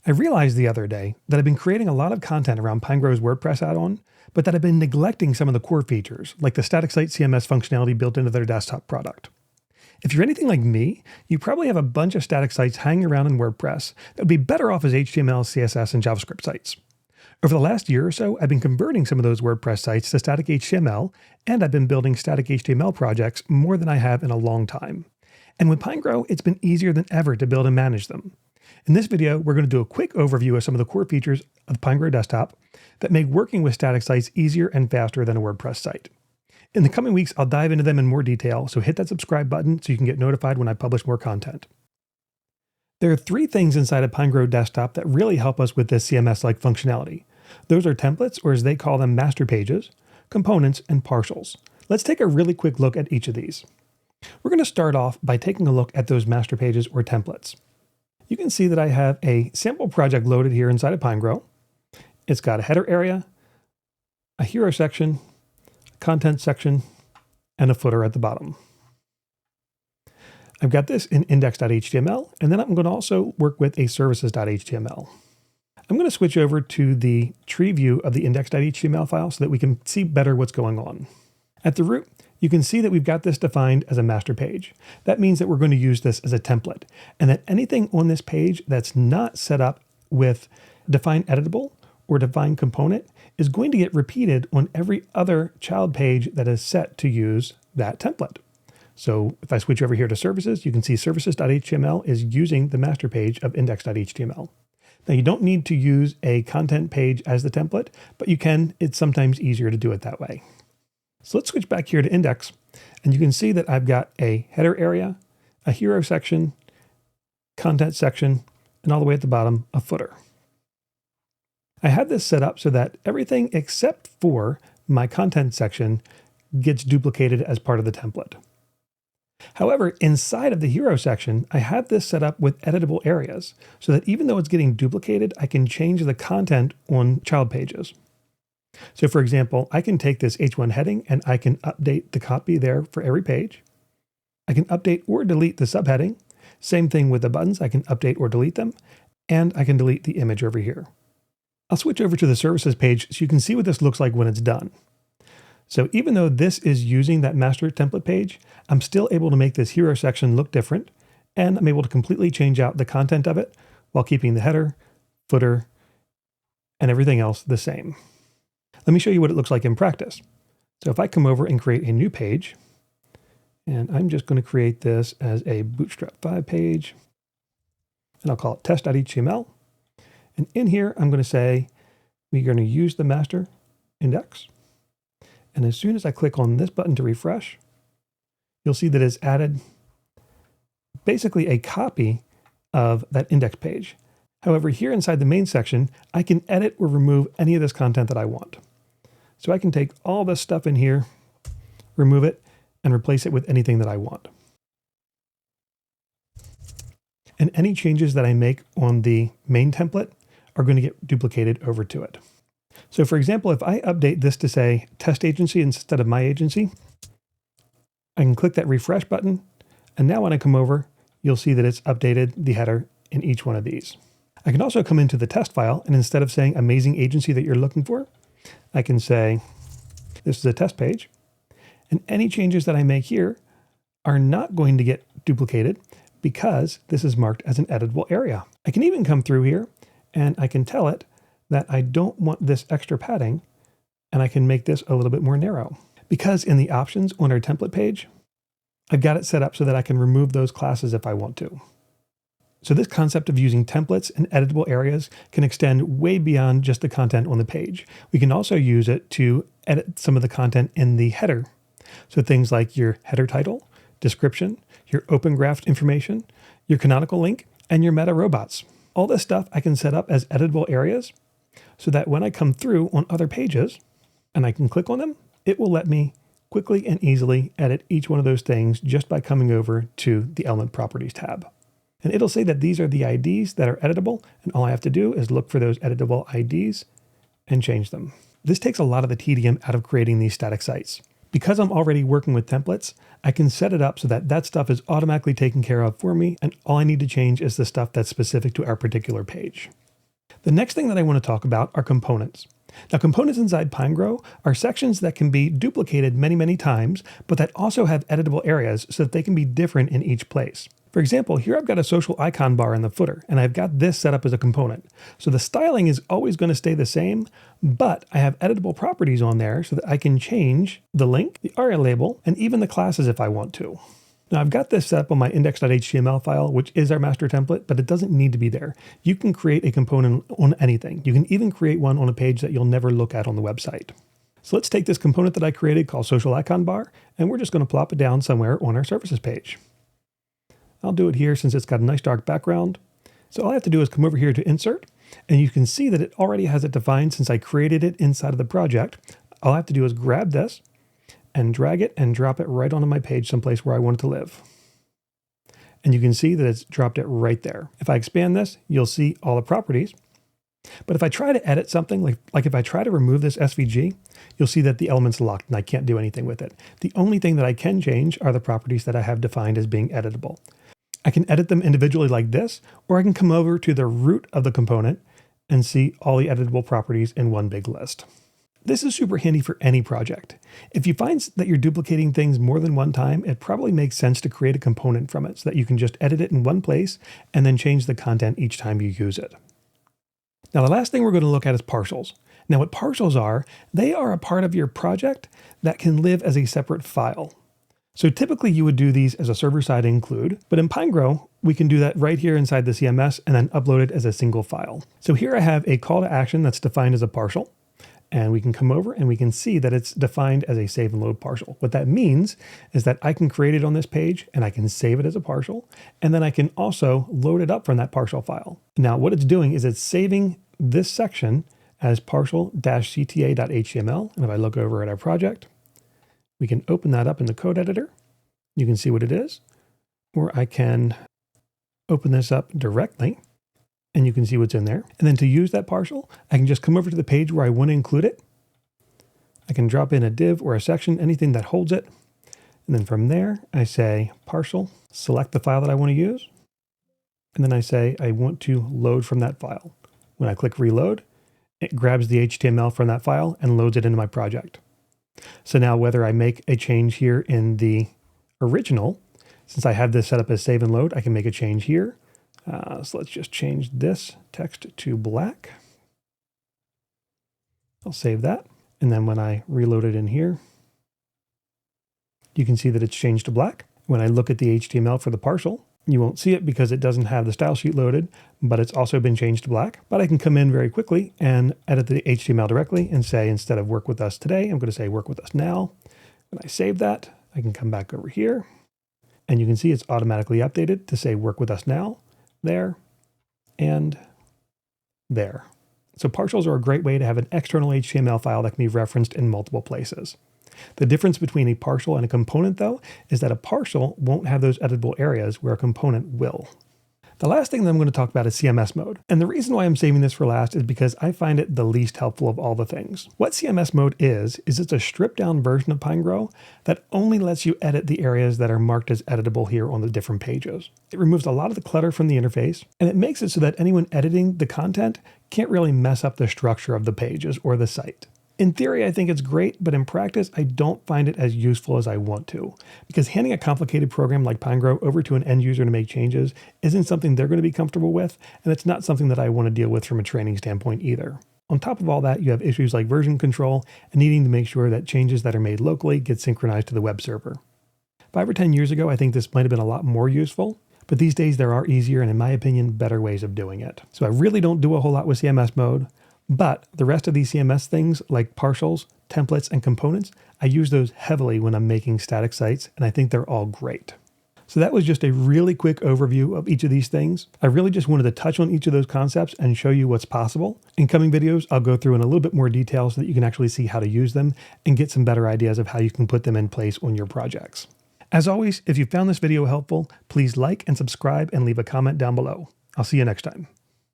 I realized the other day that I've been creating a lot of content around Pinegrow's WordPress add-on, but that I've been neglecting some of the core features, like the static site CMS functionality built into their desktop product. If you're anything like me, you probably have a bunch of static sites hanging around in WordPress that would be better off as HTML, CSS, and JavaScript sites. Over the last year or so, I've been converting some of those WordPress sites to static HTML, and I've been building static HTML projects more than I have in a long time. And with Pinegrow, it's been easier than ever to build and manage them. In this video, we're going to do a quick overview of some of the core features of Pinegrow Desktop that make working with static sites easier and faster than a WordPress site. In the coming weeks, I'll dive into them in more detail, so hit that subscribe button so you can get notified when I publish more content. There are three things inside of Pinegrow Desktop that really help us with this CMS-like functionality. Those are templates, or as they call them, master pages, components, and partials. Let's take a really quick look at each of these. We're going to start off by taking a look at those master pages or templates. You can see that I have a sample project loaded here inside of Pinegrow. It's got a header area, a hero section, a content section, and a footer at the bottom. I've got this in index.html, and then I'm going to also work with a services.html. I'm going to switch over to the tree view of the index.html file so that we can see better what's going on. At the root, you can see that we've got this defined as a master page. That means that we're going to use this as a template, and that anything on this page that's not set up with define editable or define component is going to get repeated on every other child page that is set to use that template. So if I switch over here to services, you can see services.html is using the master page of index.html. Now you don't need to use a content page as the template, but you can. It's sometimes easier to do it that way. So let's switch back here to index, and you can see that I've got a header area, a hero section, content section, and all the way at the bottom, a footer. I have this set up so that everything except for my content section gets duplicated as part of the template. However, inside of the hero section, I have this set up with editable areas so that even though it's getting duplicated, I can change the content on child pages. So for example, I can take this H1 heading and I can update the copy there for every page. I can update or delete the subheading. Same thing with the buttons. I can update or delete them, and I can delete the image over here. I'll switch over to the services page so you can see what this looks like when it's done. So even though this is using that master template page, I'm still able to make this hero section look different, and I'm able to completely change out the content of it while keeping the header, footer, and everything else the same. Let me show you what it looks like in practice. So if I come over and create a new page, and I'm just going to create this as a Bootstrap 5 page, and I'll call it test.html. And in here, I'm going to say we're going to use the master index. And as soon as I click on this button to refresh, you'll see that it's added basically a copy of that index page. However, here inside the main section, I can edit or remove any of this content that I want. So I can take all this stuff in here, remove it, and replace it with anything that I want. And any changes that I make on the main template are going to get duplicated over to it. So for example, if I update this to say test agency instead of my agency, I can click that refresh button. And now when I come over, you'll see that it's updated the header in each one of these. I can also come into the test file, and instead of saying amazing agency that you're looking for, I can say this is a test page, and any changes that I make here are not going to get duplicated because this is marked as an editable area. I can even come through here and I can tell it that I don't want this extra padding, and I can make this a little bit more narrow. Because in the options on our template page, I've got it set up so that I can remove those classes if I want to. So this concept of using templates and editable areas can extend way beyond just the content on the page. We can also use it to edit some of the content in the header. So things like your header title, description, your open graph information, your canonical link, and your meta robots. All this stuff I can set up as editable areas so that when I come through on other pages and I can click on them, it will let me quickly and easily edit each one of those things just by coming over to the Element Properties tab. And it'll say that these are the IDs that are editable, and all I have to do is look for those editable IDs and change them. This takes a lot of the tedium out of creating these static sites. Because I'm already working with templates, I can set it up so that that stuff is automatically taken care of for me, and all I need to change is the stuff that's specific to our particular page. The next thing that I want to talk about are components. Now, components inside Pinegrow are sections that can be duplicated many times, but that also have editable areas so that they can be different in each place. For example, here I've got a social icon bar in the footer, and I've got this set up as a component. So the styling is always going to stay the same, but I have editable properties on there so that I can change the link, the ARIA label, and even the classes if I want to. Now I've got this set up on my index.html file, which is our master template, but it doesn't need to be there. You can create a component on anything. You can even create one on a page that you'll never look at on the website. So let's take this component that I created called social icon bar, and we're just going to plop it down somewhere on our services page. I'll do it here since it's got a nice dark background. So all I have to do is come over here to insert, and you can see that it already has it defined since I created it inside of the project. All I have to do is grab this and drag it and drop it right onto my page someplace where I want it to live. And you can see that it's dropped it right there. If I expand this, you'll see all the properties. But if I try to edit something, like if I try to remove this SVG, you'll see that the element's locked and I can't do anything with it. The only thing that I can change are the properties that I have defined as being editable. I can edit them individually like this, or I can come over to the root of the component and see all the editable properties in one big list. This is super handy for any project. If you find that you're duplicating things more than one time, it probably makes sense to create a component from it so that you can just edit it in one place and then change the content each time you use it. Now, the last thing we're going to look at is partials. Now, what partials are, they are a part of your project that can live as a separate file. So typically you would do these as a server-side include, but in Pinegrow, we can do that right here inside the CMS and then upload it as a single file. So here I have a call to action that's defined as a partial. And we can come over and we can see that it's defined as a save and load partial. What that means is that I can create it on this page and I can save it as a partial. And then I can also load it up from that partial file. Now what it's doing is it's saving this section as partial-cta.html. And if I look over at our project, we can open that up in the code editor. You can see what it is. Or I can open this up directly, and you can see what's in there. And then to use that partial, I can just come over to the page where I want to include it. I can drop in a div or a section, anything that holds it. And then from there, I say partial, select the file that I want to use. And then I say I want to load from that file. When I click reload, it grabs the HTML from that file and loads it into my project. So now whether I make a change here in the original, since I have this set up as save and load, I can make a change here. So let's just change this text to black. I'll save that. And then when I reload it in here, you can see that it's changed to black. When I look at the HTML for the partial, you won't see it because it doesn't have the style sheet loaded, but it's also been changed to black. But I can come in very quickly and edit the HTML directly and say, instead of work with us today, I'm going to say work with us now. When I save that, I can come back over here and you can see it's automatically updated to say work with us now. There, and there. So partials are a great way to have an external HTML file that can be referenced in multiple places. The difference between a partial and a component, though, is that a partial won't have those editable areas where a component will. The last thing that I'm going to talk about is CMS mode. And the reason why I'm saving this for last is because I find it the least helpful of all the things. What CMS mode is it's a stripped down version of Pinegrow that only lets you edit the areas that are marked as editable here on the different pages. It removes a lot of the clutter from the interface, and it makes it so that anyone editing the content can't really mess up the structure of the pages or the site. In theory, I think it's great, but in practice, I don't find it as useful as I want to, because handing a complicated program like Pinegrow over to an end user to make changes isn't something they're going to be comfortable with, and it's not something that I want to deal with from a training standpoint either. On top of all that, you have issues like version control and needing to make sure that changes that are made locally get synchronized to the web server. 5 or 10 years ago, I think this might have been a lot more useful, but these days there are easier and, in my opinion, better ways of doing it. So I really don't do a whole lot with CMS mode. But the rest of these CMS things like partials, templates, and components, I use those heavily when I'm making static sites, and I think they're all great. So that was just a really quick overview of each of these things. I really just wanted to touch on each of those concepts and show you what's possible. In coming videos, I'll go through in a little bit more detail so that you can actually see how to use them and get some better ideas of how you can put them in place on your projects. As always, if you found this video helpful, please like and subscribe and leave a comment down below. I'll see you next time.